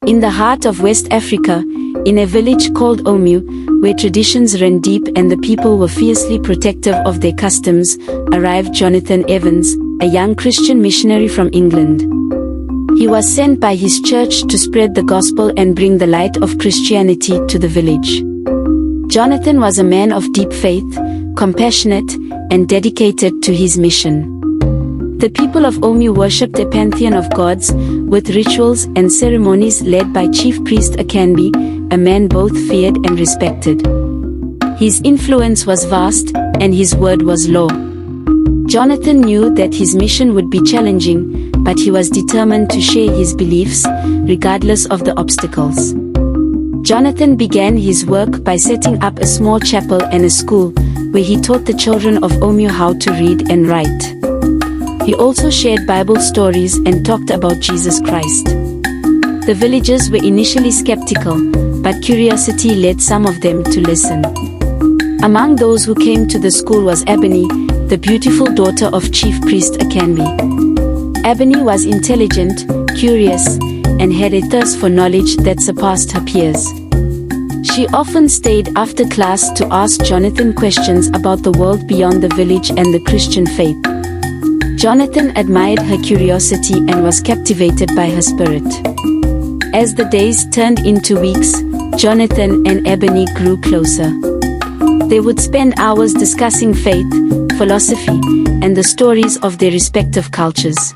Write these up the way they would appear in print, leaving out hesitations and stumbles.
In the heart of West Africa, in a village called Omu, where traditions ran deep and the people were fiercely protective of their customs, arrived Jonathan Evans, a young Christian missionary from England. He was sent by his church to spread the gospel and bring the light of Christianity to the village. Jonathan was a man of deep faith, compassionate, and dedicated to his mission. The people of Omu worshipped a pantheon of gods, with rituals and ceremonies led by Chief Priest Akanbi, a man both feared and respected. His influence was vast, and his word was law. Jonathan knew that his mission would be challenging, but he was determined to share his beliefs, regardless of the obstacles. Jonathan began his work by setting up a small chapel and a school, where he taught the children of Omu how to read and write. He also shared Bible stories and talked about Jesus Christ. The villagers were initially skeptical, but curiosity led some of them to listen. Among those who came to the school was Abeni, the beautiful daughter of Chief Priest Akanbi. Abeni was intelligent, curious, and had a thirst for knowledge that surpassed her peers. She often stayed after class to ask Jonathan questions about the world beyond the village and the Christian faith. Jonathan admired her curiosity and was captivated by her spirit. As the days turned into weeks, Jonathan and Abeni grew closer. They would spend hours discussing faith, philosophy, and the stories of their respective cultures.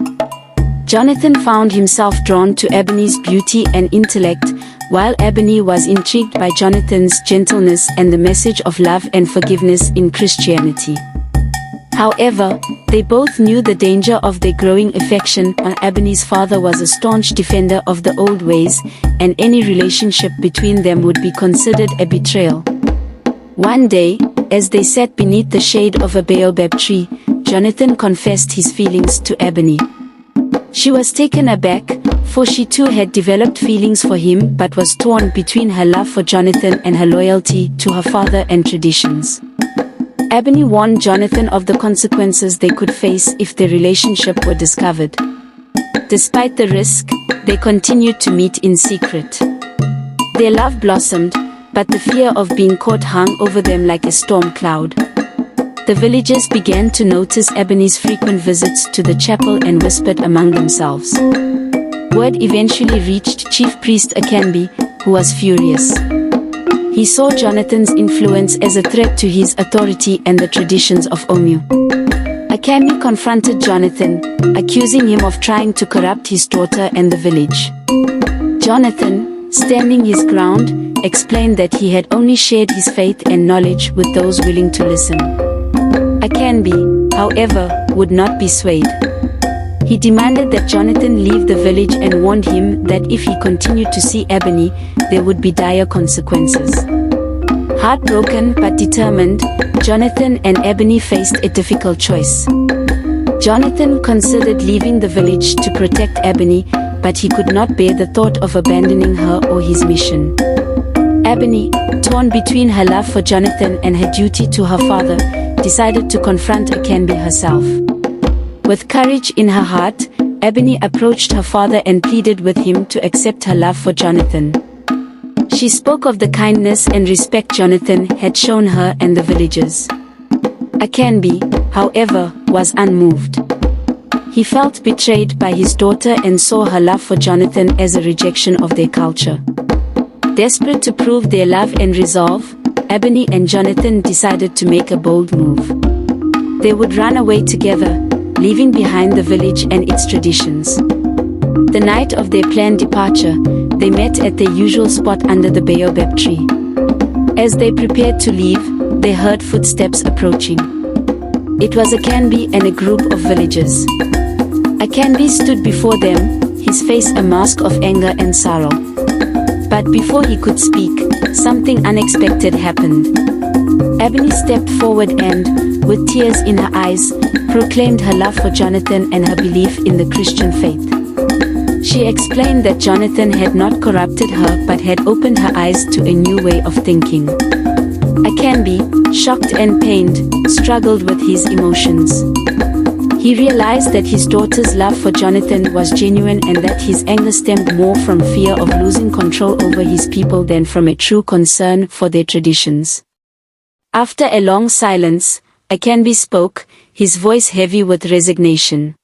Jonathan found himself drawn to Abeni's beauty and intellect, while Abeni was intrigued by Jonathan's gentleness and the message of love and forgiveness in Christianity. However, they both knew the danger of their growing affection. Abeni's father was a staunch defender of the old ways, and any relationship between them would be considered a betrayal. One day, as they sat beneath the shade of a baobab tree, Jonathan confessed his feelings to Abeni. She was taken aback, for she too had developed feelings for him but was torn between her love for Jonathan and her loyalty to her father and traditions. Abeni warned Jonathan of the consequences they could face if their relationship were discovered. Despite the risk, they continued to meet in secret. Their love blossomed, but the fear of being caught hung over them like a storm cloud. The villagers began to notice Abeni's frequent visits to the chapel and whispered among themselves. Word eventually reached Chief Priest Akanbi, who was furious. He saw Jonathan's influence as a threat to his authority and the traditions of Omu. Akanbi confronted Jonathan, accusing him of trying to corrupt his daughter and the village. Jonathan, standing his ground, explained that he had only shared his faith and knowledge with those willing to listen. Akanbi, however, would not be swayed. He demanded that Jonathan leave the village and warned him that if he continued to see Abeni, there would be dire consequences. Heartbroken but determined, Jonathan and Abeni faced a difficult choice. Jonathan considered leaving the village to protect Abeni, but he could not bear the thought of abandoning her or his mission. Abeni, torn between her love for Jonathan and her duty to her father, decided to confront Akanbi herself. With courage in her heart, Abeni approached her father and pleaded with him to accept her love for Jonathan. She spoke of the kindness and respect Jonathan had shown her and the villagers. Akanbi, however, was unmoved. He felt betrayed by his daughter and saw her love for Jonathan as a rejection of their culture. Desperate to prove their love and resolve, Abeni and Jonathan decided to make a bold move. They would run away together, leaving behind the village and its traditions. The night of their planned departure, they met at their usual spot under the baobab tree. As they prepared to leave, they heard footsteps approaching. It was Akanbi and a group of villagers. Akanbi stood before them, his face a mask of anger and sorrow. But before he could speak, something unexpected happened. Abeni stepped forward and, with tears in her eyes, proclaimed her love for Jonathan and her belief in the Christian faith. She explained that Jonathan had not corrupted her but had opened her eyes to a new way of thinking. Akanbi, shocked and pained, struggled with his emotions. He realized that his daughter's love for Jonathan was genuine and that his anger stemmed more from fear of losing control over his people than from a true concern for their traditions. After a long silence, Akanbi spoke, his voice heavy with resignation.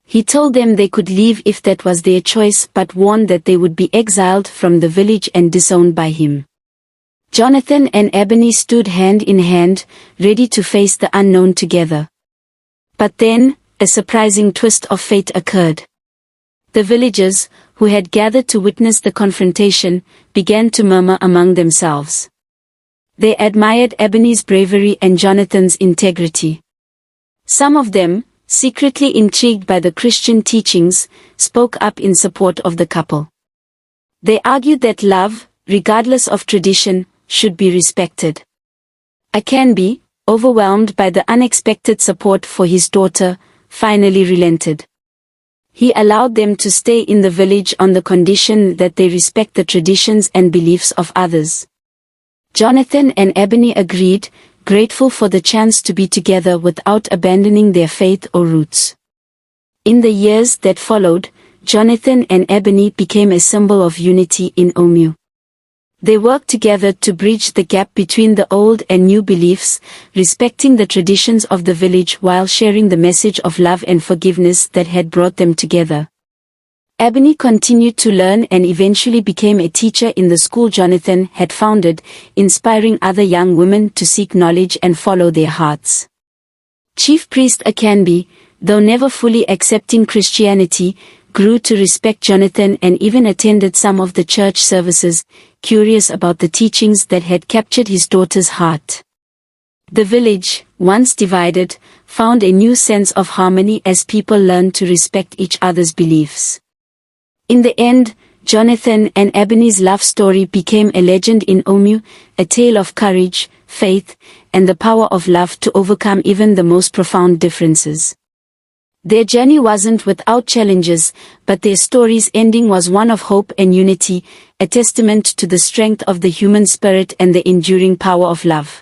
He told them they could leave if that was their choice, but warned that they would be exiled from the village and disowned by him. Jonathan and Abeni stood hand in hand, ready to face the unknown together. But then, a surprising twist of fate occurred. The villagers, who had gathered to witness the confrontation, began to murmur among themselves. They admired Abeni's bravery and Jonathan's integrity. Some of them, secretly intrigued by the Christian teachings, spoke up in support of the couple. They argued that love, regardless of tradition, should be respected. Akanbi, overwhelmed by the unexpected support for his daughter, finally relented. He allowed them to stay in the village on the condition that they respect the traditions and beliefs of others. Jonathan and Abeni agreed, grateful for the chance to be together without abandoning their faith or roots. In the years that followed, Jonathan and Abeni became a symbol of unity in Omu. They worked together to bridge the gap between the old and new beliefs, respecting the traditions of the village while sharing the message of love and forgiveness that had brought them together. Abeni continued to learn and eventually became a teacher in the school Jonathan had founded, inspiring other young women to seek knowledge and follow their hearts. Chief Priest Akanbi, though never fully accepting Christianity, grew to respect Jonathan and even attended some of the church services, curious about the teachings that had captured his daughter's heart. The village, once divided, found a new sense of harmony as people learned to respect each other's beliefs. In the end, Jonathan and Abeni's love story became a legend in Omu, a tale of courage, faith, and the power of love to overcome even the most profound differences. Their journey wasn't without challenges, but their story's ending was one of hope and unity, a testament to the strength of the human spirit and the enduring power of love.